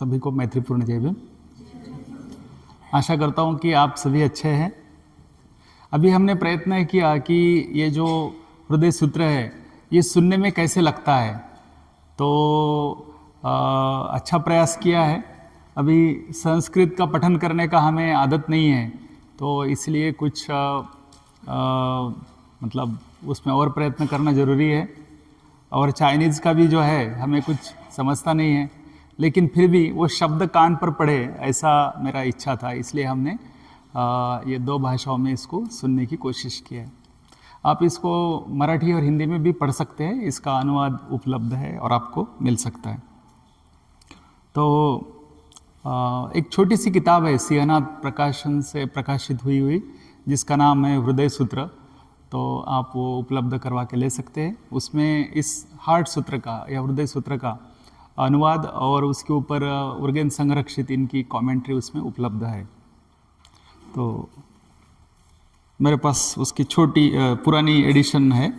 सभी को मैत्रीपूर्ण जय भीम। आशा करता हूँ कि आप सभी अच्छे हैं। अभी हमने प्रयत्न किया कि ये जो हृदय सूत्र है ये सुनने में कैसे लगता है, तो अच्छा प्रयास किया है। अभी संस्कृत का पठन करने का हमें आदत नहीं है, तो इसलिए कुछ मतलब उसमें और प्रयत्न करना ज़रूरी है। और चाइनीज़ का भी जो है हमें कुछ समझता नहीं है, लेकिन फिर भी वो शब्द कान पर पड़े ऐसा मेरा इच्छा था, इसलिए हमने ये दो भाषाओं में इसको सुनने की कोशिश की है। आप इसको मराठी और हिंदी में भी पढ़ सकते हैं, इसका अनुवाद उपलब्ध है और आपको मिल सकता है। तो एक छोटी सी किताब है, सिंहनाथ प्रकाशन से प्रकाशित हुई जिसका नाम है हृदय सूत्र, तो आप वो उपलब्ध करवा के ले सकते हैं। उसमें इस हार्ट सूत्र का या हृदय सूत्र का अनुवाद और उसके ऊपर उर्गेन संरक्षित इनकी कमेंट्री उसमें उपलब्ध है। तो मेरे पास उसकी छोटी पुरानी एडिशन है,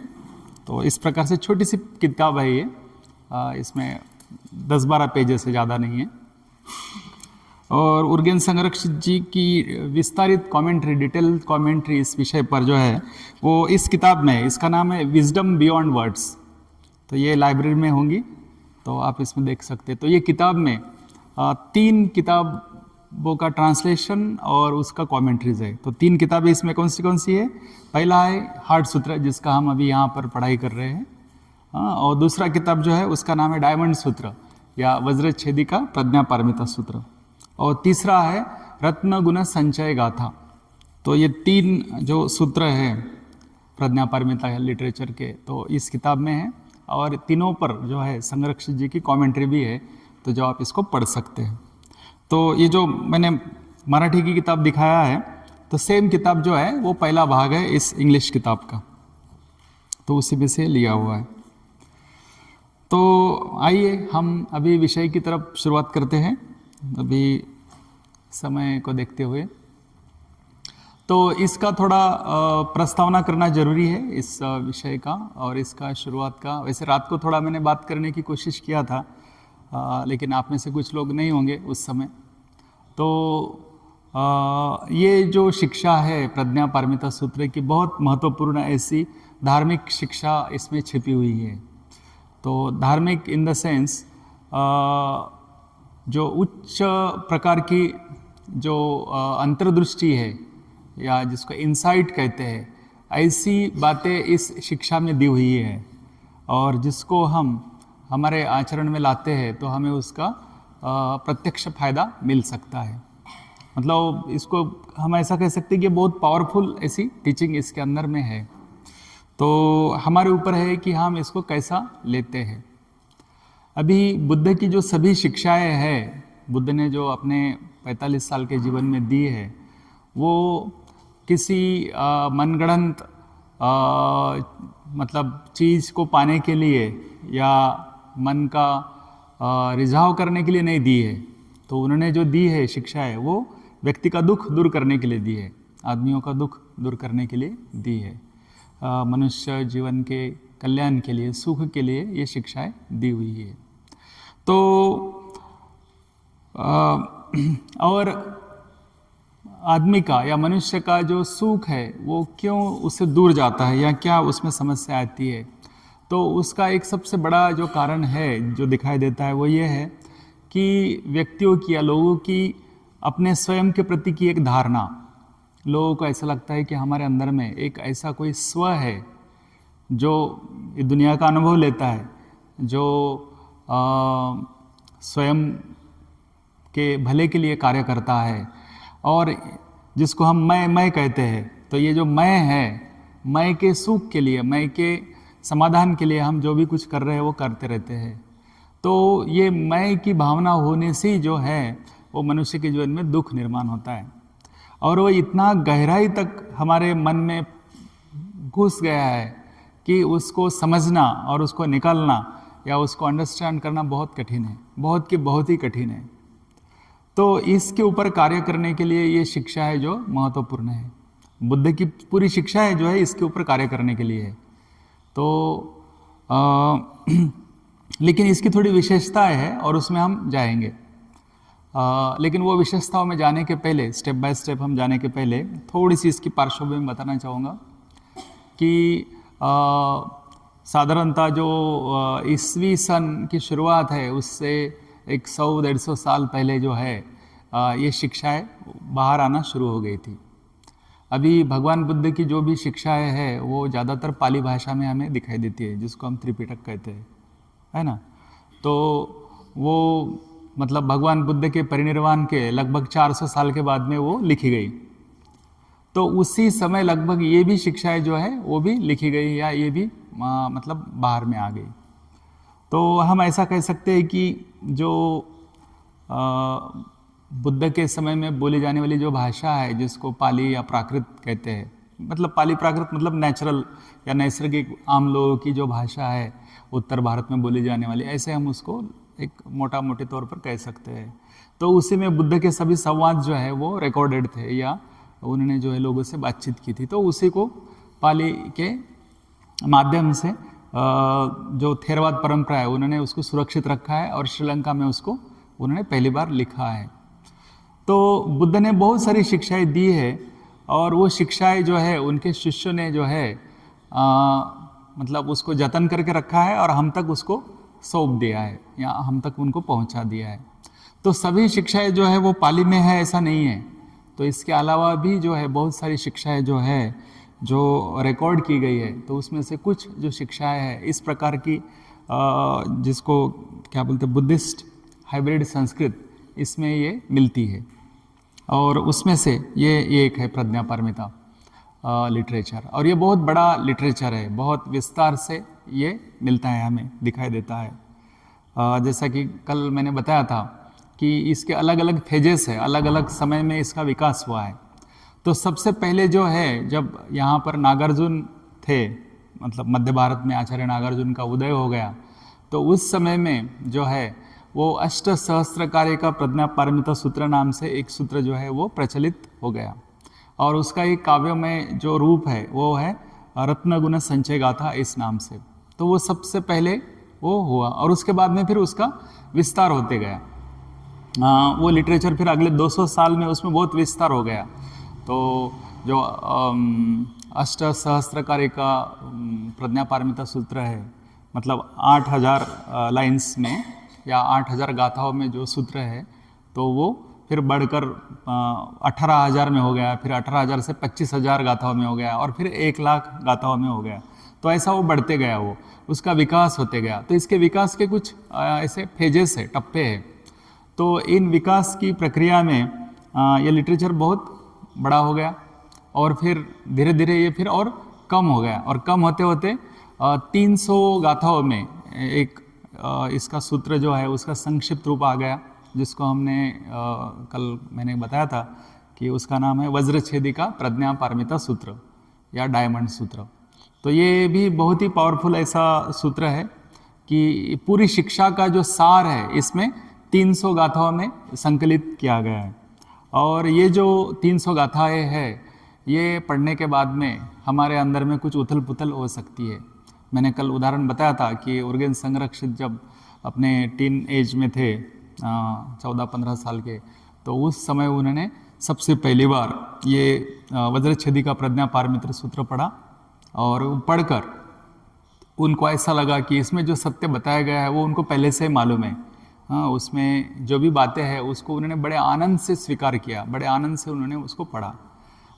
तो इस प्रकार से छोटी सी किताब है ये, इसमें 10-12 पेजेस से ज़्यादा नहीं है। और उर्गेन संरक्षित जी की विस्तारित कमेंट्री, डिटेल कमेंट्री इस विषय पर जो है वो इस किताब में, इसका नाम है विजडम बियॉन्ड वर्ड्स। तो ये लाइब्रेरी में होंगी, तो आप इसमें देख सकते हैं। तो ये किताब में 3 किताबों का ट्रांसलेशन और उसका कमेंट्रीज है। तो 3 किताबें इसमें कौन सी है? पहला है हार्ट सूत्र, जिसका हम अभी यहाँ पर पढ़ाई कर रहे हैं, और दूसरा किताब जो है उसका नाम है डायमंड सूत्र या वज्रच्छेदिका प्रज्ञा पारमिता सूत्र, और तीसरा है रत्न गुण संचय गाथा। तो ये 3 जो सूत्र हैं प्रज्ञा पारमिता लिटरेचर के, तो इस किताब में है, और तीनों पर जो है संरक्षित जी की कमेंट्री भी है, तो जो आप इसको पढ़ सकते हैं। तो ये जो मैंने मराठी की किताब दिखाया है, तो सेम किताब जो है वो पहला भाग है इस इंग्लिश किताब का, तो उसी में से लिया हुआ है। तो आइए हम अभी विषय की तरफ शुरुआत करते हैं, अभी समय को देखते हुए। तो इसका थोड़ा प्रस्तावना करना जरूरी है इस विषय का और इसका शुरुआत का। वैसे रात को थोड़ा मैंने बात करने की कोशिश किया था, लेकिन आप में से कुछ लोग नहीं होंगे उस समय। तो ये जो शिक्षा है प्रज्ञा पारमिता सूत्र की, बहुत महत्वपूर्ण ऐसी धार्मिक शिक्षा इसमें छिपी हुई है। तो धार्मिक इन द सेंस जो उच्च प्रकार की जो अंतर्दृष्टि है या जिसको इंसाइट कहते हैं, ऐसी बातें इस शिक्षा में दी हुई है, और जिसको हम हमारे आचरण में लाते हैं तो हमें उसका प्रत्यक्ष फायदा मिल सकता है। मतलब इसको हम ऐसा कह सकते हैं कि बहुत पावरफुल ऐसी टीचिंग इसके अंदर में है। तो हमारे ऊपर है कि हम इसको कैसा लेते हैं। अभी बुद्ध की जो सभी शिक्षाएं हैं, बुद्ध ने जो अपने 45 साल के जीवन में दी है, वो किसी मनगढ़ंत मतलब चीज़ को पाने के लिए या मन का रिझाव करने के लिए नहीं दी है। तो उन्होंने जो दी है शिक्षाएं, वो व्यक्ति का दुख दूर करने के लिए दी है, आदमियों का दुख दूर करने के लिए दी है, मनुष्य जीवन के कल्याण के लिए, सुख के लिए ये शिक्षाएं दी हुई है। तो और आदमी का या मनुष्य का जो सुख है वो क्यों उससे दूर जाता है या क्या उसमें समस्या आती है, तो उसका एक सबसे बड़ा जो कारण है जो दिखाई देता है वो ये है कि व्यक्तियों की या लोगों की अपने स्वयं के प्रति की एक धारणा। लोगों को ऐसा लगता है कि हमारे अंदर में एक ऐसा कोई स्व है जो दुनिया का अनुभव लेता है, जो स्वयं के भले के लिए कार्य करता है, और जिसको हम मैं कहते हैं। तो ये जो मैं है, मैं के सुख के लिए, मैं के समाधान के लिए हम जो भी कुछ कर रहे हैं वो करते रहते हैं। तो ये मैं की भावना होने से जो है वो मनुष्य के जीवन में दुख निर्माण होता है, और वो इतना गहराई तक हमारे मन में घुस गया है कि उसको समझना और उसको निकालना या उसको अंडरस्टैंड करना बहुत कठिन है, बहुत ही कठिन है। तो इसके ऊपर कार्य करने के लिए ये शिक्षा है जो महत्वपूर्ण है। बुद्ध की पूरी शिक्षा है जो है इसके ऊपर कार्य करने के लिए है। तो लेकिन इसकी थोड़ी विशेषताएं है और उसमें हम जाएंगे। लेकिन वो विशेषताओं में जाने के पहले, स्टेप बाय स्टेप हम जाने के पहले थोड़ी सी इसकी पार्श्वभूमि बताना चाहूँगा कि साधारणतः जो ईस्वी सन की शुरुआत है उससे 100-150 साल पहले जो है ये शिक्षाएं बाहर आना शुरू हो गई थी। अभी भगवान बुद्ध की जो भी शिक्षाएं है वो ज़्यादातर पाली भाषा में हमें दिखाई देती है, जिसको हम त्रिपिटक कहते हैं, है ना। तो वो मतलब भगवान बुद्ध के परिनिर्वाण के लगभग 400 साल के बाद में वो लिखी गई। तो उसी समय लगभग ये भी शिक्षाएं जो है वो भी लिखी गई या ये भी मतलब बाहर में आ गई। तो हम ऐसा कह सकते हैं कि जो बुद्ध के समय में बोली जाने वाली जो भाषा है जिसको पाली या प्राकृत कहते हैं, मतलब पाली प्राकृत मतलब नेचुरल या नैसर्गिक आम लोगों की जो भाषा है उत्तर भारत में बोली जाने वाली, ऐसे हम उसको एक मोटा मोटे तौर पर कह सकते हैं। तो उसी में बुद्ध के सभी संवाद जो है वो रिकॉर्डेड थे या उन्होंने जो है लोगों से बातचीत की थी। तो उसी को पाली के माध्यम से जो थेरवाद परंपरा है उन्होंने उसको सुरक्षित रखा है और श्रीलंका में उसको उन्होंने पहली बार लिखा है। तो बुद्ध ने बहुत सारी शिक्षाएं दी है और वो शिक्षाएं जो है उनके शिष्यों ने जो है मतलब उसको जतन करके रखा है और हम तक उसको सौंप दिया है या हम तक उनको पहुंचा दिया है। तो सभी शिक्षाएं जो है वो पाली में है ऐसा नहीं है। तो इसके अलावा भी जो है बहुत सारी शिक्षाएं जो है जो रिकॉर्ड की गई है, तो उसमें से कुछ जो शिक्षाएं हैं इस प्रकार की जिसको क्या बोलते हैं बुद्धिस्ट हाइब्रिड संस्कृत, इसमें ये मिलती है। और उसमें से ये एक है प्रज्ञा पारमिता लिटरेचर, और ये बहुत बड़ा लिटरेचर है, बहुत विस्तार से ये मिलता है, हमें दिखाई देता है। जैसा कि कल मैंने बताया था कि इसके अलग अलग फेजेस है, अलग अलग समय में इसका विकास हुआ है। तो सबसे पहले जो है जब यहाँ पर नागार्जुन थे, मतलब मध्य भारत में आचार्य नागार्जुन का उदय हो गया, तो उस समय में जो है वो अष्ट सहस्त्रकार्य का प्रज्ञा पारमिता सूत्र नाम से एक सूत्र जो है वो प्रचलित हो गया, और उसका एक काव्य में जो रूप है वो है रत्न गुण संचय गाथा इस नाम से। तो वो सबसे पहले वो हुआ और उसके बाद में फिर उसका विस्तार होते गया। वो लिटरेचर फिर अगले 200 साल में उसमें बहुत विस्तार हो गया। तो जो अष्ट सहस्त्रकार्य का प्रज्ञा पारमिता सूत्र है, मतलब 8000 लाइन्स में या 8000 गाथाओं में जो सूत्र है, तो वो फिर बढ़कर 18,000 में हो गया, फिर 18,000 से 25,000 गाथाओं में हो गया, और फिर 1,00,000 गाथाओं में हो गया। तो ऐसा वो बढ़ते गया, वो उसका विकास होते गया। तो इसके विकास के कुछ ऐसे फेजेस है, टप्पे हैं। तो इन विकास की प्रक्रिया में ये लिटरेचर बहुत बड़ा हो गया और फिर धीरे धीरे ये फिर और कम हो गया, और कम होते होते 300 गाथाओं में एक इसका सूत्र जो है उसका संक्षिप्त रूप आ गया, जिसको हमने कल मैंने बताया था कि उसका नाम है वज्रछेदिका प्रज्ञा पारमिता सूत्र या डायमंड सूत्र। तो ये भी बहुत ही पावरफुल ऐसा सूत्र है कि पूरी शिक्षा का जो सार है इसमें 300 गाथाओं में संकलित किया गया है। और ये जो 300 गाथाएँ हैं ये पढ़ने के बाद में हमारे अंदर में कुछ उथल पुथल हो सकती है। मैंने कल उदाहरण बताया था कि उर्गेन संरक्षित जब अपने टीन एज में थे 14-15 साल के, तो उस समय उन्होंने सबसे पहली बार ये वज्रछेदिका प्रज्ञा पारमिता सूत्र पढ़ा, और पढ़कर उनको ऐसा लगा कि इसमें जो सत्य बताया गया है वो उनको पहले से मालूम है। हाँ, उसमें जो भी बातें हैं उसको उन्होंने बड़े आनंद से स्वीकार किया, बड़े आनंद से उन्होंने उसको पढ़ा।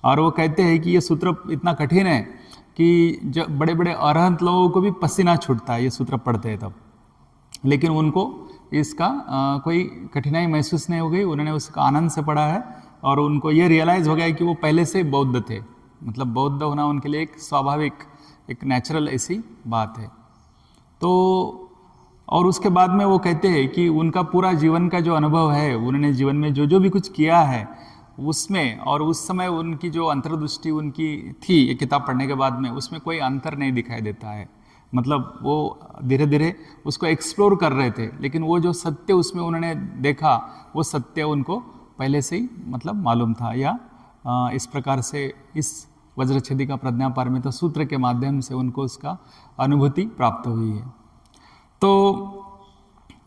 और वो कहते हैं कि ये सूत्र इतना कठिन है कि जब बड़े बड़े अरहंत लोगों को भी पसीना छूटता है ये सूत्र पढ़ते हैं तब, लेकिन उनको इसका कोई कठिनाई महसूस नहीं हो गई। उन्होंने उसका आनंद से पढ़ा है और उनको ये रियलाइज़ हो गया कि वो पहले से बौद्ध थे, मतलब बौद्ध होना उनके लिए एक स्वाभाविक, एक नेचुरल ऐसी बात है। तो और उसके बाद में वो कहते हैं कि उनका पूरा जीवन का जो अनुभव है, उन्होंने जीवन में जो जो भी कुछ किया है उसमें, और उस समय उनकी जो अंतर्दृष्टि उनकी थी ये किताब पढ़ने के बाद में, उसमें कोई अंतर नहीं दिखाई देता है। मतलब वो धीरे धीरे उसको एक्सप्लोर कर रहे थे, लेकिन वो जो सत्य उसमें उन्होंने देखा वो सत्य उनको पहले से ही मतलब मालूम था, या इस प्रकार से इस वज्रछेदिका प्रज्ञा पारमिता सूत्र के माध्यम से उनको उसका अनुभूति प्राप्त हुई है। तो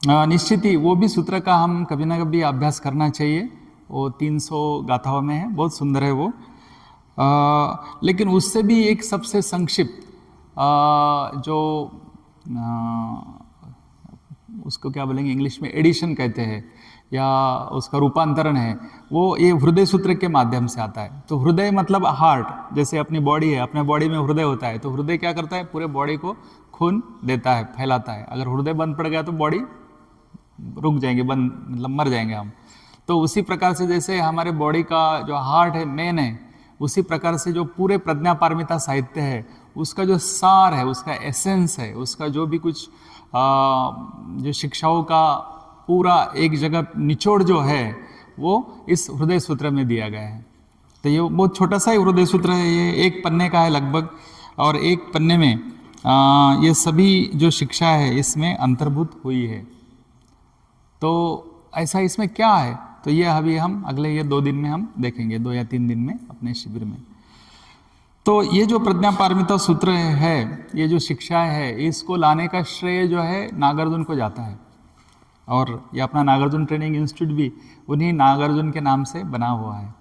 निश्चित ही वो भी सूत्र का हम कभी ना कभी अभ्यास करना चाहिए। वो 300 गाथाओं में है, बहुत सुंदर है वो। लेकिन उससे भी एक सबसे संक्षिप्त जो उसको क्या बोलेंगे इंग्लिश में, एडिशन कहते हैं या उसका रूपांतरण है, वो ये हृदय सूत्र के माध्यम से आता है। तो हृदय मतलब हार्ट, जैसे अपनी बॉडी है, अपने बॉडी में हृदय होता है, तो हृदय क्या करता है, पूरे बॉडी को खून देता है, फैलाता है। अगर हृदय बंद पड़ गया तो बॉडी रुक जाएंगे, बंद मतलब मर जाएंगे हम। तो उसी प्रकार से जैसे हमारे बॉडी का जो हार्ट है, मेन है, उसी प्रकार से जो पूरे प्रज्ञा पारमिता साहित्य है, उसका जो सार है, उसका एसेंस है, उसका जो भी कुछ जो शिक्षाओं का पूरा एक जगह निचोड़ जो है, वो इस हृदय सूत्र में दिया गया है। तो ये बहुत छोटा सा ही हृदय सूत्र है, ये एक पन्ने का है लगभग, और एक पन्ने में ये सभी जो शिक्षा है इसमें अंतर्भूत हुई है। तो ऐसा इसमें क्या है, तो ये अभी हम अगले ये 2 दिन में हम देखेंगे, 2 या 3 दिन में अपने शिविर में। तो ये जो प्रज्ञा पारमिता सूत्र है, ये जो शिक्षा है, इसको लाने का श्रेय जो है नागार्जुन को जाता है। और ये अपना नागार्जुन ट्रेनिंग इंस्टीट्यूट भी उन्हीं नागार्जुन के नाम से बना हुआ है।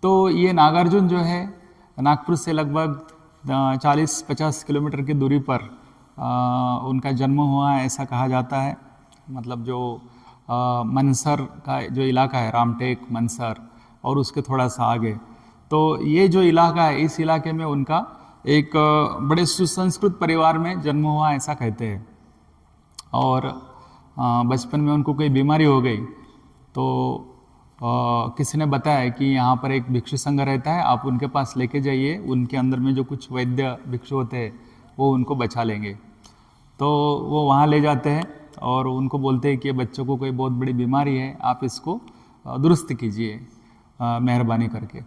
तो ये नागार्जुन जो है नागपुर से लगभग 40-50 किलोमीटर की दूरी पर उनका जन्म हुआ है, ऐसा कहा जाता है। मतलब जो मनसर का जो इलाका है, रामटेक, मनसर, और उसके थोड़ा सा आगे, तो ये जो इलाका है, इस इलाके में उनका एक बड़े सुसंस्कृत परिवार में जन्म हुआ, ऐसा कहते हैं। और बचपन में उनको कोई बीमारी हो गई, तो किसी ने बताया कि यहाँ पर एक भिक्षु संघ रहता है, आप उनके पास लेके जाइए, उनके अंदर में जो कुछ वैद्य भिक्षु होते हैं वो उनको बचा लेंगे। तो वो वहाँ ले जाते हैं और उनको बोलते हैं कि बच्चों को कोई बहुत बड़ी बीमारी है, आप इसको दुरुस्त कीजिए मेहरबानी करके।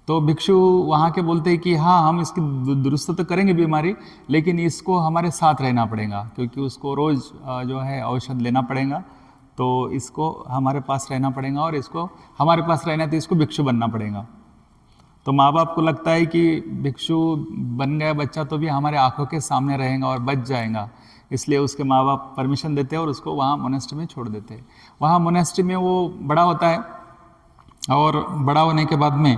तो भिक्षु वहाँ के बोलते हैं कि हाँ, हम इसकी दुरुस्त तो करेंगे बीमारी, लेकिन इसको हमारे साथ रहना पड़ेगा, क्योंकि उसको रोज़ जो है औषध लेना पड़ेगा, तो इसको हमारे पास रहना पड़ेगा, और इसको हमारे पास रहना है तो इसको भिक्षु बनना पड़ेगा। तो माँ बाप को लगता है कि भिक्षु बन गया बच्चा तो भी हमारे आंखों के सामने रहेगा और बच जाएगा, इसलिए उसके माँ बाप परमिशन देते हैं और उसको वहाँ मोनेस्ट्री में छोड़ देते हैं। वहाँ मोनेस्ट्री में वो बड़ा होता है, और बड़ा होने के बाद में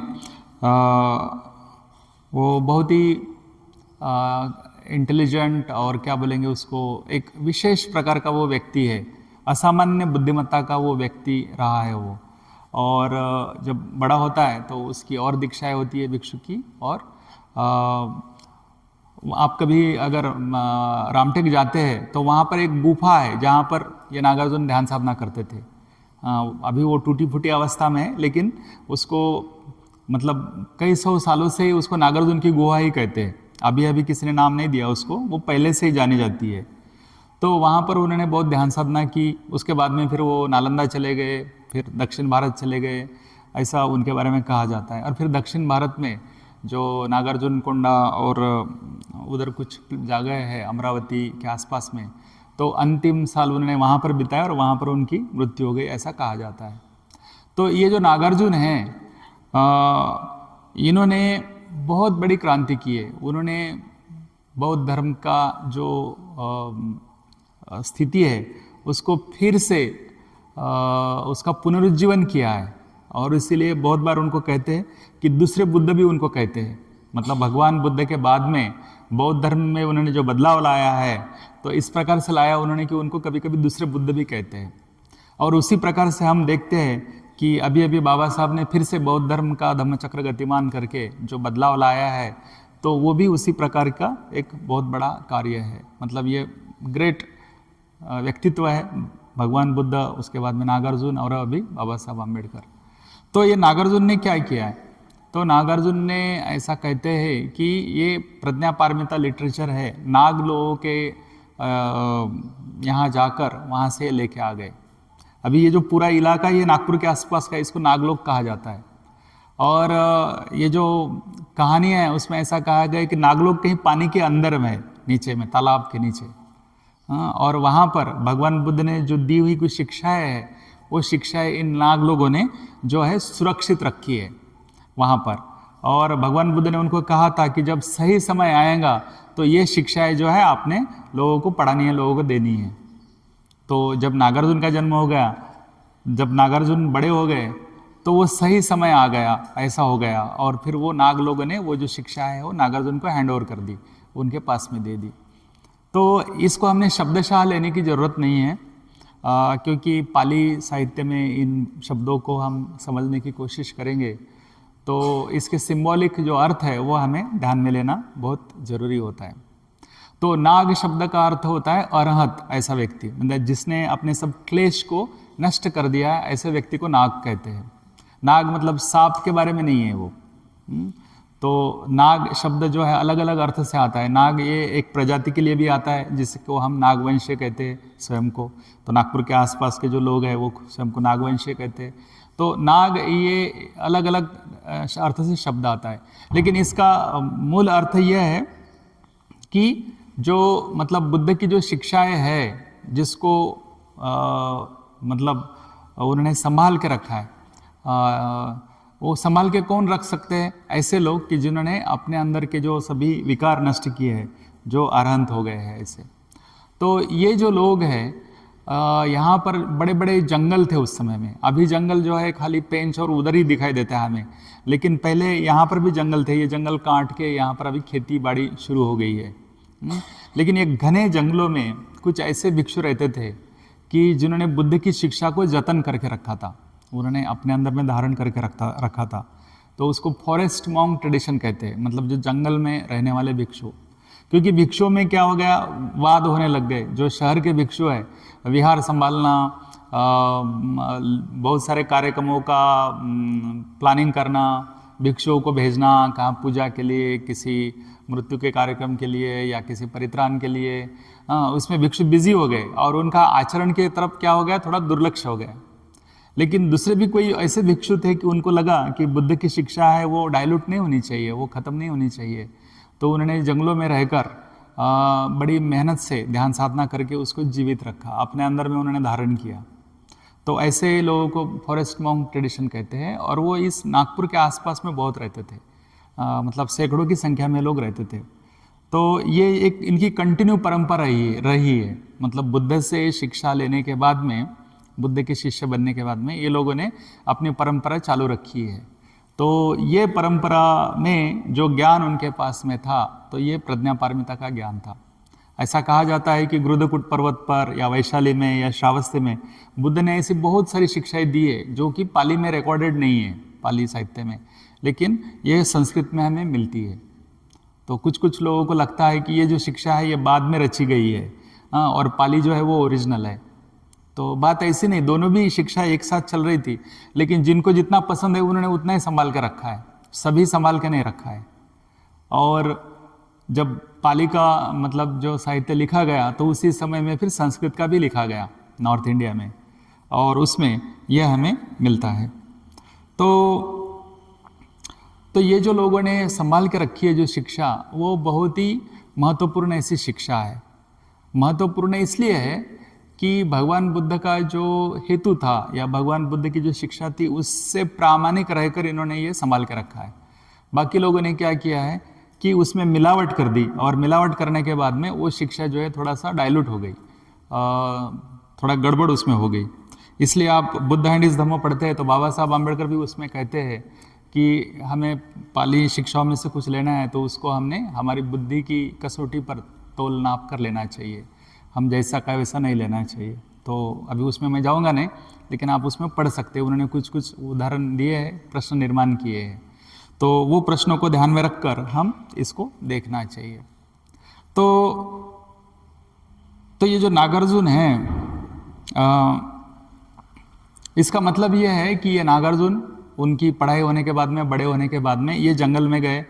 वो बहुत ही इंटेलिजेंट, और क्या बोलेंगे उसको, एक विशेष प्रकार का वो व्यक्ति है, असामान्य बुद्धिमत्ता का वो व्यक्ति रहा है वो। और जब बड़ा होता है तो उसकी और दीक्षाएं होती है भिक्षु की। और आप कभी अगर रामटेक जाते हैं तो वहाँ पर एक गुफा है जहाँ पर ये नागार्जुन ध्यान साधना करते थे। अभी वो टूटी फूटी अवस्था में है, लेकिन उसको मतलब कई 100 सालों से उसको नागार्जुन की गुहा ही कहते हैं। अभी अभी किसी ने नाम नहीं दिया उसको, वो पहले से ही जानी जाती है। तो वहाँ पर उन्होंने बहुत ध्यान साधना की। उसके बाद में फिर वो नालंदा चले गए, फिर दक्षिण भारत चले गए, ऐसा उनके बारे में कहा जाता है। और फिर दक्षिण भारत में जो नागार्जुन कोंडा और उधर कुछ जगह है अमरावती के आसपास में, तो अंतिम साल उन्होंने वहाँ पर बिताया और वहाँ पर उनकी मृत्यु हो गई, ऐसा कहा जाता है। तो ये जो नागार्जुन हैं, इन्होंने बहुत बड़ी क्रांति की है। उन्होंने बौद्ध धर्म का जो स्थिति है उसको फिर से उसका पुनरुज्जीवन किया है। और इसीलिए बहुत बार उनको कहते हैं कि दूसरे बुद्ध भी उनको कहते हैं। मतलब भगवान बुद्ध के बाद में बौद्ध धर्म में उन्होंने जो बदलाव लाया है, तो इस प्रकार से लाया उन्होंने कि उनको कभी कभी दूसरे बुद्ध भी कहते हैं। और उसी प्रकार से हम देखते हैं कि अभी अभी बाबा साहब ने फिर से बौद्ध धर्म का धम्मचक्र गतिमान करके जो बदलाव लाया है, तो वो भी उसी प्रकार का एक बहुत बड़ा कार्य है। मतलब ये ग्रेट व्यक्तित्व है, भगवान बुद्ध, उसके बाद में नागार्जुन, और अभी बाबा साहब अम्बेडकर। तो ये नागार्जुन ने क्या किया है, तो नागार्जुन ने ऐसा कहते हैं कि ये प्रज्ञा पारमिता लिटरेचर है, नाग लोगों के यहाँ जाकर वहाँ से लेके आ गए। अभी ये जो पूरा इलाका ये नागपुर के आसपास का, इसको नागलोक कहा जाता है। और ये जो कहानियाँ है उसमें ऐसा कहा गया कि नागलोक कहीं पानी के अंदर में है, नीचे में, तालाब के नीचे। और वहाँ पर भगवान बुद्ध ने जो दी हुई कुछ शिक्षाएँ है, वो शिक्षाएँ इन नाग लोगों ने जो है सुरक्षित रखी है वहाँ पर। और भगवान बुद्ध ने उनको कहा था कि जब सही समय आएगा तो ये शिक्षाएँ जो है आपने लोगों को पढ़ानी है, लोगों को देनी है। तो जब नागार्जुन का जन्म हो गया, जब नागार्जुन बड़े हो गए तो वो सही समय आ गया, ऐसा हो गया, और फिर वो नाग लोगों ने वो जो शिक्षा है वो नागार्जुन को हैंड ओवर कर दी, उनके पास में दे दी। तो इसको हमने शब्दशाह लेने की ज़रूरत नहीं है, क्योंकि पाली साहित्य में इन शब्दों को हम समझने की कोशिश करेंगे तो इसके सिंबॉलिक जो अर्थ है वो हमें ध्यान में लेना बहुत ज़रूरी होता है। तो नाग शब्द का अर्थ होता है अरहत, ऐसा व्यक्ति, मतलब जिसने अपने सब क्लेश को नष्ट कर दिया, ऐसे व्यक्ति को नाग कहते हैं। नाग मतलब सांप के बारे में नहीं है वो। तो नाग शब्द जो है अलग अलग अर्थ से आता है। नाग ये एक प्रजाति के लिए भी आता है जिसको हम नागवंशीय कहते हैं स्वयं को। तो नागपुर के आसपास के जो लोग हैं वो स्वयं को नागवंशीय कहते हैं। तो नाग ये अलग अलग अर्थ से शब्द आता है, लेकिन इसका मूल अर्थ यह है कि जो मतलब बुद्ध की जो शिक्षाएं है जिसको मतलब उन्होंने संभाल के रखा है, वो संभाल के कौन रख सकते हैं? ऐसे लोग कि जिन्होंने अपने अंदर के जो सभी विकार नष्ट किए हैं, जो अरहंत हो गए हैं ऐसे। तो ये जो लोग हैं, यहाँ पर बड़े बड़े जंगल थे उस समय में। अभी जंगल जो है खाली पेंच और उधर ही दिखाई देता है हमें, लेकिन पहले यहाँ पर भी जंगल थे। ये जंगल काट के यहाँ पर अभी खेती बाड़ी शुरू हो गई है। लेकिन ये घने जंगलों में कुछ ऐसे भिक्षु रहते थे कि जिन्होंने बुद्ध की शिक्षा को जतन करके रखा था, उन्होंने अपने अंदर में धारण करके रखा था। तो उसको फॉरेस्ट मॉन्क ट्रेडिशन कहते हैं, मतलब जो जंगल में रहने वाले भिक्षु। क्योंकि भिक्षुओं में क्या हो गया, वाद होने लग गए। जो शहर के भिक्षु है, विहार संभालना, बहुत सारे कार्यक्रमों का प्लानिंग करना, भिक्षुओं को भेजना कहाँ पूजा के लिए, किसी मृत्यु के कार्यक्रम के लिए या किसी परित्राण के लिए, उसमें भिक्षु बिजी हो गए और उनका आचरण के तरफ क्या हो गया, थोड़ा दुर्लक्ष हो गया। लेकिन दूसरे भी कोई ऐसे भिक्षु थे कि उनको लगा कि बुद्ध की शिक्षा है वो डाइल्यूट नहीं होनी चाहिए, वो ख़त्म नहीं होनी चाहिए। तो उन्होंने जंगलों में रहकर बड़ी मेहनत से ध्यान साधना करके उसको जीवित रखा, अपने अंदर में उन्होंने धारण किया। तो ऐसे लोगों को फॉरेस्ट मॉन्क ट्रेडिशन कहते हैं, और वो इस नागपुर के आसपास में बहुत रहते थे। मतलब सैकड़ों की संख्या में लोग रहते थे। तो ये एक इनकी कंटिन्यू परंपरा रही है। मतलब बुद्ध से शिक्षा लेने के बाद में, बुद्ध के शिष्य बनने के बाद में ये लोगों ने अपनी परंपरा चालू रखी है। तो ये परंपरा में जो ज्ञान उनके पास में था, तो ये प्रज्ञापारमिता का ज्ञान था। ऐसा कहा जाता है कि गुरुदकुट पर्वत पर या वैशाली में या श्रावस्ती में बुद्ध ने ऐसी बहुत सारी शिक्षाएं दी है जो कि पाली में रिकॉर्डेड नहीं है, पाली साहित्य में, लेकिन ये संस्कृत में हमें मिलती है। तो कुछ कुछ लोगों को लगता है कि ये जो शिक्षा है ये बाद में रची गई है, और पाली जो है वो ओरिजिनल है। तो बात ऐसी नहीं, दोनों भी शिक्षा एक साथ चल रही थी, लेकिन जिनको जितना पसंद है उन्होंने उतना ही संभाल के रखा है, सभी संभाल के नहीं रखा है। और जब पाली का मतलब जो साहित्य लिखा गया तो उसी समय में फिर संस्कृत का भी लिखा गया नॉर्थ इंडिया में, और उसमें यह हमें मिलता है। तो ये जो लोगों ने संभाल के रखी है जो शिक्षा, वो बहुत ही महत्वपूर्ण ऐसी शिक्षा है। महत्वपूर्ण इसलिए है कि भगवान बुद्ध का जो हेतु था या भगवान बुद्ध की जो शिक्षा थी उससे प्रामाणिक रहकर इन्होंने ये संभाल के रखा है। बाकी लोगों ने क्या किया है कि उसमें मिलावट कर दी, और मिलावट करने के बाद में वो शिक्षा जो है थोड़ा सा डाइल्यूट हो गई, थोड़ा गड़बड़ उसमें हो गई। इसलिए आप बुद्ध एंड हिज धम्म पढ़ते हैं तो बाबा साहब आम्बेडकर भी उसमें कहते हैं कि हमें पाली शिक्षाओं में से कुछ लेना है तो उसको हमने हमारी बुद्धि की कसौटी पर तोल नाप कर लेना चाहिए, हम जैसा कहे वैसा नहीं लेना चाहिए। तो अभी उसमें मैं जाऊंगा नहीं, लेकिन आप उसमें पढ़ सकते हैं। उन्होंने कुछ कुछ उदाहरण दिए हैं, प्रश्न निर्माण किए हैं, तो वो प्रश्नों को ध्यान में रखकर हम इसको देखना चाहिए। तो ये जो नागार्जुन है, इसका मतलब ये है कि ये नागार्जुन उनकी पढ़ाई होने के बाद में, बड़े होने के बाद में ये जंगल में गए,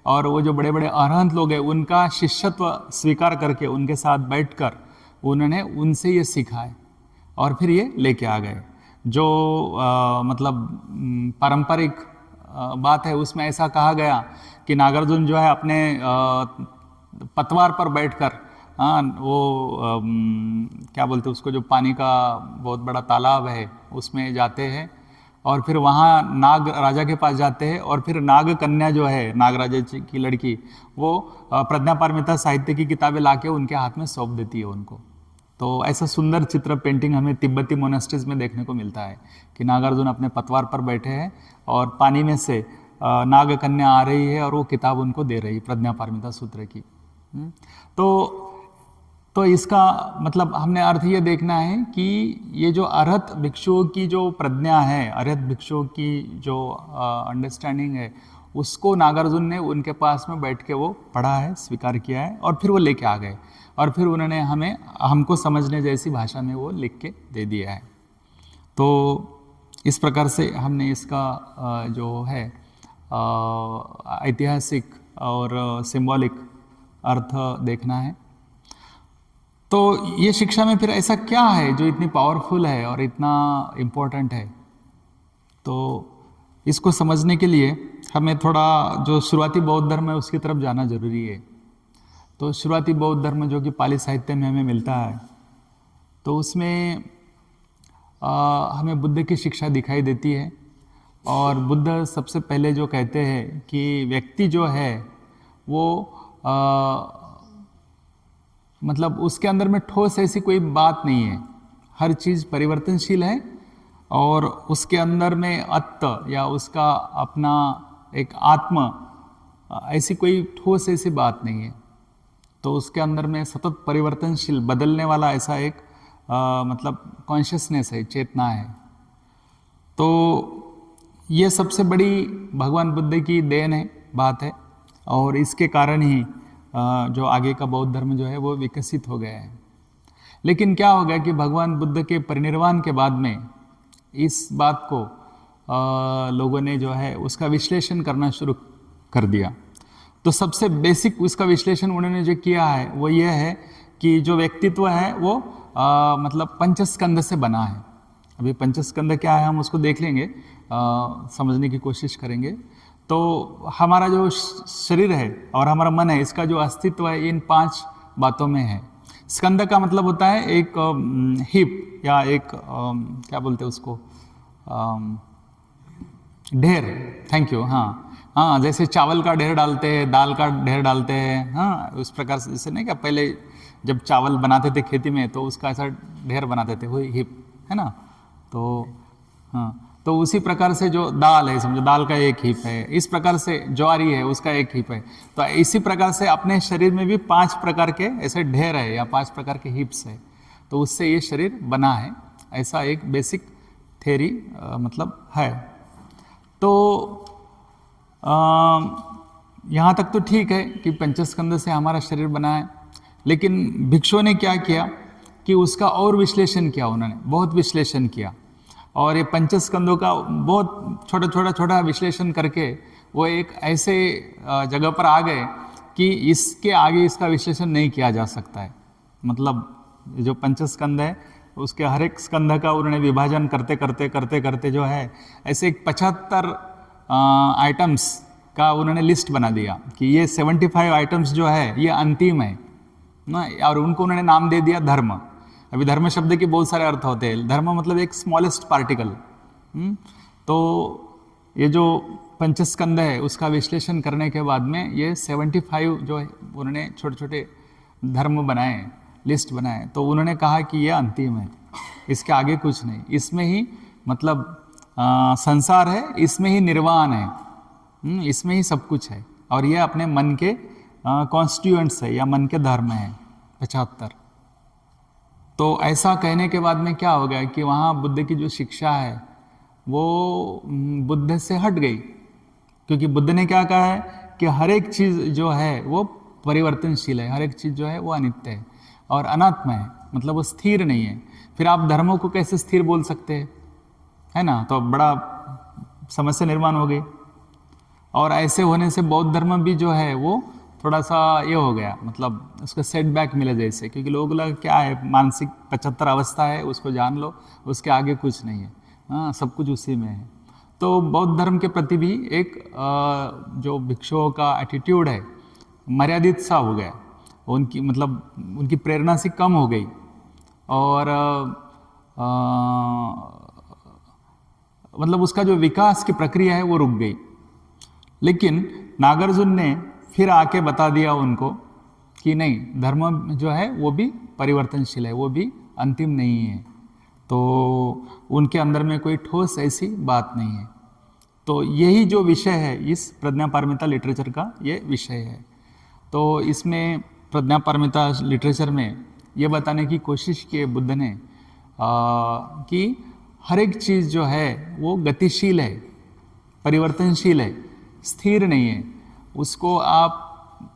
और वो जो बड़े बड़े अरहंत लोग हैं उनका शिष्यत्व स्वीकार करके उनके साथ बैठकर उन्होंने उनसे ये सीखा है, और फिर ये लेके आ गए। जो मतलब पारंपरिक बात है उसमें ऐसा कहा गया कि नागार्जुन जो है अपने पतवार पर बैठकर, वो क्या बोलते हैं उसको, जो पानी का बहुत बड़ा तालाब है उसमें जाते हैं, और फिर वहाँ नाग राजा के पास जाते हैं, और फिर नाग कन्या जो है नाग राजा की लड़की, वो प्रज्ञापारमिता साहित्य की किताबें लाके उनके हाथ में सौंप देती है उनको। तो ऐसा सुंदर चित्र पेंटिंग हमें तिब्बती मोनास्ट्रीज में देखने को मिलता है कि नागार्जुन अपने पतवार पर बैठे हैं और पानी में से नाग कन्या आ रही है और वो किताब उनको दे रही, प्रज्ञा पारमिता सूत्र की। तो इसका मतलब हमने अर्थ ये देखना है कि ये जो अरहत भिक्षुओं की जो प्रज्ञा है, अरहत भिक्षुओं की जो अंडरस्टैंडिंग है, उसको नागार्जुन ने उनके पास में बैठ के वो पढ़ा है, स्वीकार किया है और फिर वो लेके आ गए और फिर उन्होंने हमको समझने जैसी भाषा में वो लिख के दे दिया है। तो इस प्रकार से हमने इसका जो है ऐतिहासिक और सिंबॉलिक अर्थ देखना है। तो ये शिक्षा में फिर ऐसा क्या है जो इतनी पावरफुल है और इतना इम्पोर्टेंट है? तो इसको समझने के लिए हमें थोड़ा जो शुरुआती बौद्ध धर्म है उसकी तरफ जाना जरूरी है। तो शुरुआती बौद्ध धर्म जो कि पाली साहित्य में हमें मिलता है, तो उसमें हमें बुद्ध की शिक्षा दिखाई देती है और बुद्ध सबसे पहले जो कहते हैं कि व्यक्ति जो है वो मतलब उसके अंदर में ठोस ऐसी कोई बात नहीं है, हर चीज़ परिवर्तनशील है और उसके अंदर में अत्त या उसका अपना एक आत्म ऐसी कोई ठोस ऐसी बात नहीं है। तो उसके अंदर में सतत परिवर्तनशील बदलने वाला ऐसा एक मतलब कॉन्शियसनेस है, चेतना है। तो ये सबसे बड़ी भगवान बुद्ध की देन है, बात है और इसके कारण ही जो आगे का बौद्ध धर्म जो है वो विकसित हो गया है। लेकिन क्या हो गया कि भगवान बुद्ध के परिनिर्वाण के बाद में इस बात को लोगों ने जो है उसका विश्लेषण करना शुरू कर दिया। तो सबसे बेसिक उसका विश्लेषण उन्होंने जो किया है वो ये है कि जो व्यक्तित्व है वो मतलब पंचस्कंद से बना है। अभी पंचस्कंद क्या है हम उसको देख लेंगे, समझने की कोशिश करेंगे। तो हमारा जो शरीर है और हमारा मन है, इसका जो अस्तित्व है इन 5 बातों में है। स्कंद का मतलब होता है एक हिप या एक क्या बोलते हैं उसको, ढेर। Thank you. हाँ, जैसे चावल का ढेर डालते हैं, दाल का ढेर डालते हैं, हाँ उस प्रकार से। जैसे नहीं क्या पहले जब चावल बनाते थे खेती में तो उसका ऐसा ढेर बनाते थे, वही हिप है ना। तो हाँ, तो उसी प्रकार से जो दाल है, समझो दाल का एक हिप है, इस प्रकार से ज्वारी है उसका एक हिप है। तो इसी प्रकार से अपने शरीर में भी 5 प्रकार के ऐसे ढेर है या 5 प्रकार के हिप्स है। तो उससे ये शरीर बना है, ऐसा एक बेसिक थ्योरी मतलब है। तो यहाँ तक तो ठीक है कि पंचस्कंद से हमारा शरीर बना है। लेकिन भिक्षुओं ने क्या किया कि उसका और विश्लेषण किया, उन्होंने बहुत विश्लेषण किया और ये पंचस्कंदों का बहुत छोटा विश्लेषण करके वो एक ऐसे जगह पर आ गए कि इसके आगे इसका विश्लेषण नहीं किया जा सकता है। मतलब जो पंचस्कंद है उसके हर एक स्कंद का उन्होंने विभाजन करते जो है ऐसे एक 75 आइटम्स का उन्होंने लिस्ट बना दिया कि ये 75 आइटम्स जो है ये अंतिम है ना, और उनको उन्होंने नाम दे दिया धर्म। अभी धर्म शब्द के बहुत सारे अर्थ होते हैं। धर्म मतलब एक स्मॉलेस्ट पार्टिकल। तो ये जो पंचस्कंद है उसका विश्लेषण करने के बाद में ये 75 जो है उन्होंने छोटे धर्म बनाए, लिस्ट बनाए। तो उन्होंने कहा कि ये अंतिम है, इसके आगे कुछ नहीं, इसमें ही मतलब संसार है, इसमें ही निर्वाण है, इसमें ही सब कुछ है। और ये अपने मन के कॉन्स्टिट्यूएंट्स है या मन के धर्म है 75। तो ऐसा कहने के बाद में क्या हो गया कि वहाँ बुद्ध की जो शिक्षा है वो बुद्ध से हट गई, क्योंकि बुद्ध ने क्या कहा है कि हर एक चीज़ जो है वो परिवर्तनशील है, हर एक चीज़ जो है वो अनित्य है और अनात्म है, मतलब वो स्थिर नहीं है। फिर आप धर्मों को कैसे स्थिर बोल सकते हैं, है ना। तो बड़ा समस्या निर्माण हो गई और ऐसे होने से बौद्ध धर्म भी जो है वो थोड़ा सा ये हो गया, मतलब उसको सेटबैक मिले जैसे, क्योंकि लोग लगा क्या है मानसिक 75 अवस्था है, उसको जान लो, उसके आगे कुछ नहीं है, हाँ सब कुछ उसी में है। तो बौद्ध धर्म के प्रति भी एक जो भिक्षुओं का एटीट्यूड है मर्यादित सा हो गया, उनकी मतलब उनकी प्रेरणा सी कम हो गई और मतलब उसका जो विकास की प्रक्रिया है वो रुक गई। लेकिन नागार्जुन ने फिर आके बता दिया उनको कि नहीं, धर्म जो है वो भी परिवर्तनशील है, वो भी अंतिम नहीं है, तो उनके अंदर में कोई ठोस ऐसी बात नहीं है। तो यही जो विषय है इस प्रज्ञापारमिता लिटरेचर का, ये विषय है। तो इसमें प्रज्ञापारमिता लिटरेचर में ये बताने की कोशिश की है बुद्ध ने कि हर एक चीज़ जो है वो गतिशील है, परिवर्तनशील है, स्थिर नहीं है। उसको आप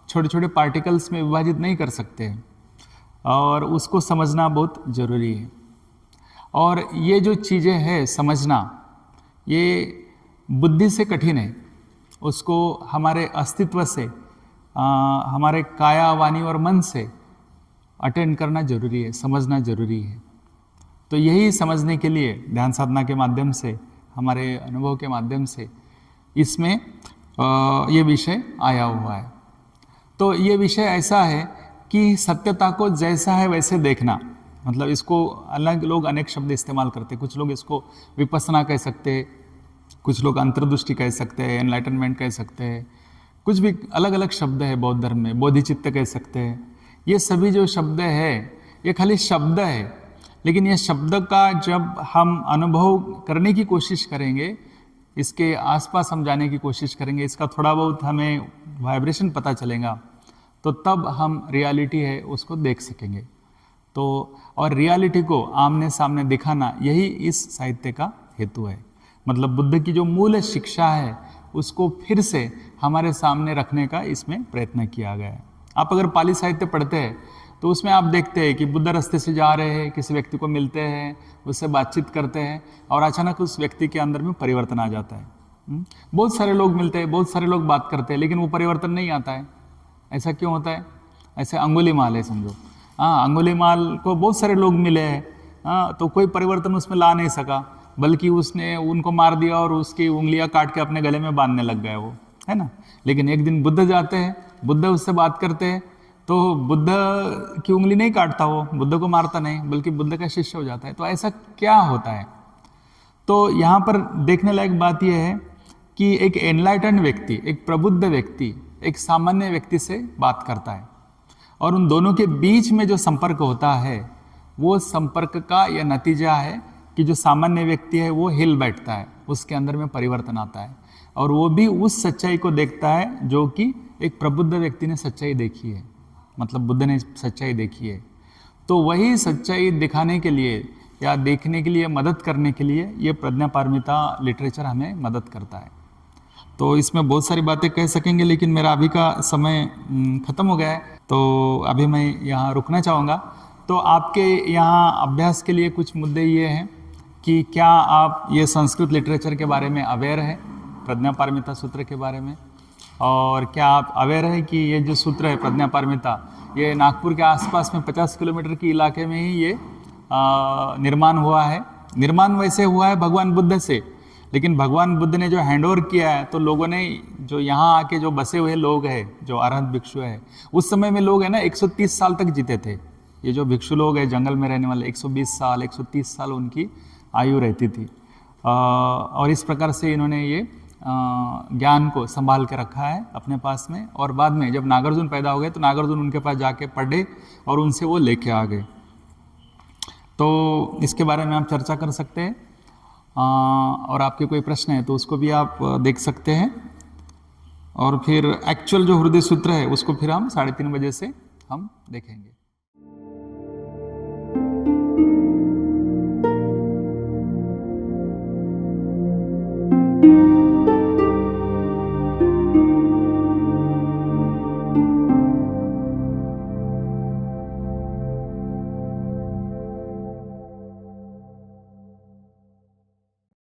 छोटे छोटे पार्टिकल्स में विभाजित नहीं कर सकते, और उसको समझना बहुत ज़रूरी है। और ये जो चीज़ें हैं समझना, ये बुद्धि से कठिन है, उसको हमारे अस्तित्व से, हमारे काया, वाणी और मन से अटेंड करना जरूरी है, समझना जरूरी है। तो यही समझने के लिए ध्यान साधना के माध्यम से, हमारे अनुभव के माध्यम से इसमें ये विषय आया हुआ है। तो ये विषय ऐसा है कि सत्यता को जैसा है वैसे देखना, मतलब इसको अलग लोग अनेक शब्द इस्तेमाल करते हैं। कुछ लोग इसको विपස්සना कह सकते हैं, कुछ लोग अंतर्दृष्टि कह सकते हैं, एनलाइटनमेंट कह सकते हैं, कुछ भी अलग अलग शब्द है बौद्ध धर्म में, बोधिचित्त कह सकते हैं। ये सभी जो शब्द है ये खाली शब्द है, लेकिन ये शब्द का जब हम अनुभव करने की कोशिश करेंगे, इसके आसपास हम जाने की कोशिश करेंगे, इसका थोड़ा बहुत हमें वाइब्रेशन पता चलेगा, तो तब हम रियलिटी है उसको देख सकेंगे। तो और रियलिटी को आमने सामने दिखाना, यही इस साहित्य का हेतु है। मतलब बुद्ध की जो मूल शिक्षा है उसको फिर से हमारे सामने रखने का इसमें प्रयत्न किया गया है। आप अगर पाली साहित्य पढ़ते हैं तो उसमें आप देखते हैं कि बुद्ध रास्ते से जा रहे हैं, किसी व्यक्ति को मिलते हैं, उससे बातचीत करते हैं, और अचानक उस व्यक्ति के अंदर में परिवर्तन आ जाता है। बहुत सारे लोग मिलते हैं, बहुत सारे लोग बात करते हैं, लेकिन वो परिवर्तन नहीं आता है। ऐसा क्यों होता है? ऐसे अंगुलीमाल है समझो। हाँ, अंगुलीमाल को बहुत सारे लोग मिले हैं, हाँ, तो कोई परिवर्तन उसमें ला नहीं सका, बल्कि उसने उनको मार दिया और उसकी उंगलियां काट के अपने गले में बांधने लग गए वो, है ना। लेकिन एक दिन बुद्ध जाते हैं, बुद्ध उससे बात करते हैं, तो बुद्ध की उंगली नहीं काटता वो, बुद्ध को मारता नहीं, बल्कि बुद्ध का शिष्य हो जाता है। तो ऐसा क्या होता है? तो यहाँ पर देखने लायक बात यह है कि एक एनलाइटन व्यक्ति, एक प्रबुद्ध व्यक्ति एक सामान्य व्यक्ति से बात करता है, और उन दोनों के बीच में जो संपर्क होता है, वो संपर्क का यह नतीजा है कि जो सामान्य व्यक्ति है वो हिल बैठता है, उसके अंदर में परिवर्तन आता है, और वो भी उस सच्चाई को देखता है जो कि एक प्रबुद्ध व्यक्ति ने सच्चाई देखी है, मतलब बुद्ध ने सच्चाई देखी है। तो वही सच्चाई दिखाने के लिए या देखने के लिए, मदद करने के लिए ये प्रज्ञापारमिता लिटरेचर हमें मदद करता है। तो इसमें बहुत सारी बातें कह सकेंगे, लेकिन मेरा अभी का समय ख़त्म हो गया है, तो अभी मैं यहाँ रुकना चाहूँगा। तो आपके यहाँ अभ्यास के लिए कुछ मुद्दे ये हैं कि क्या आप ये संस्कृत लिटरेचर के बारे में अवेयर है, प्रज्ञापारमिता सूत्र के बारे में, और क्या आप अवेयर है कि ये जो सूत्र है प्रज्ञापारमिता, ये नागपुर के आसपास में 50 किलोमीटर के इलाके में ही ये निर्माण हुआ है। निर्माण वैसे हुआ है भगवान बुद्ध से, लेकिन भगवान बुद्ध ने जो हैंडओवर किया है, तो लोगों ने जो यहाँ आके जो बसे हुए लोग हैं, जो अरहंत भिक्षु है, उस समय में लोग है ना 130 साल तक जीते थे। ये जो भिक्षु लोग हैं जंगल में रहने वाले, 120 साल 130 साल उनकी आयु रहती थी, और इस प्रकार से इन्होंने ये ज्ञान को संभाल के रखा है अपने पास में। और बाद में जब नागार्जुन पैदा हो गए तो नागार्जुन उनके पास जाके पढ़े और उनसे वो लेके आ गए। तो इसके बारे में आप चर्चा कर सकते हैं, और आपके कोई प्रश्न है तो उसको भी आप देख सकते हैं। और फिर एक्चुअल जो हृदय सूत्र है उसको फिर हम 3:30 बजे से हम देखेंगे।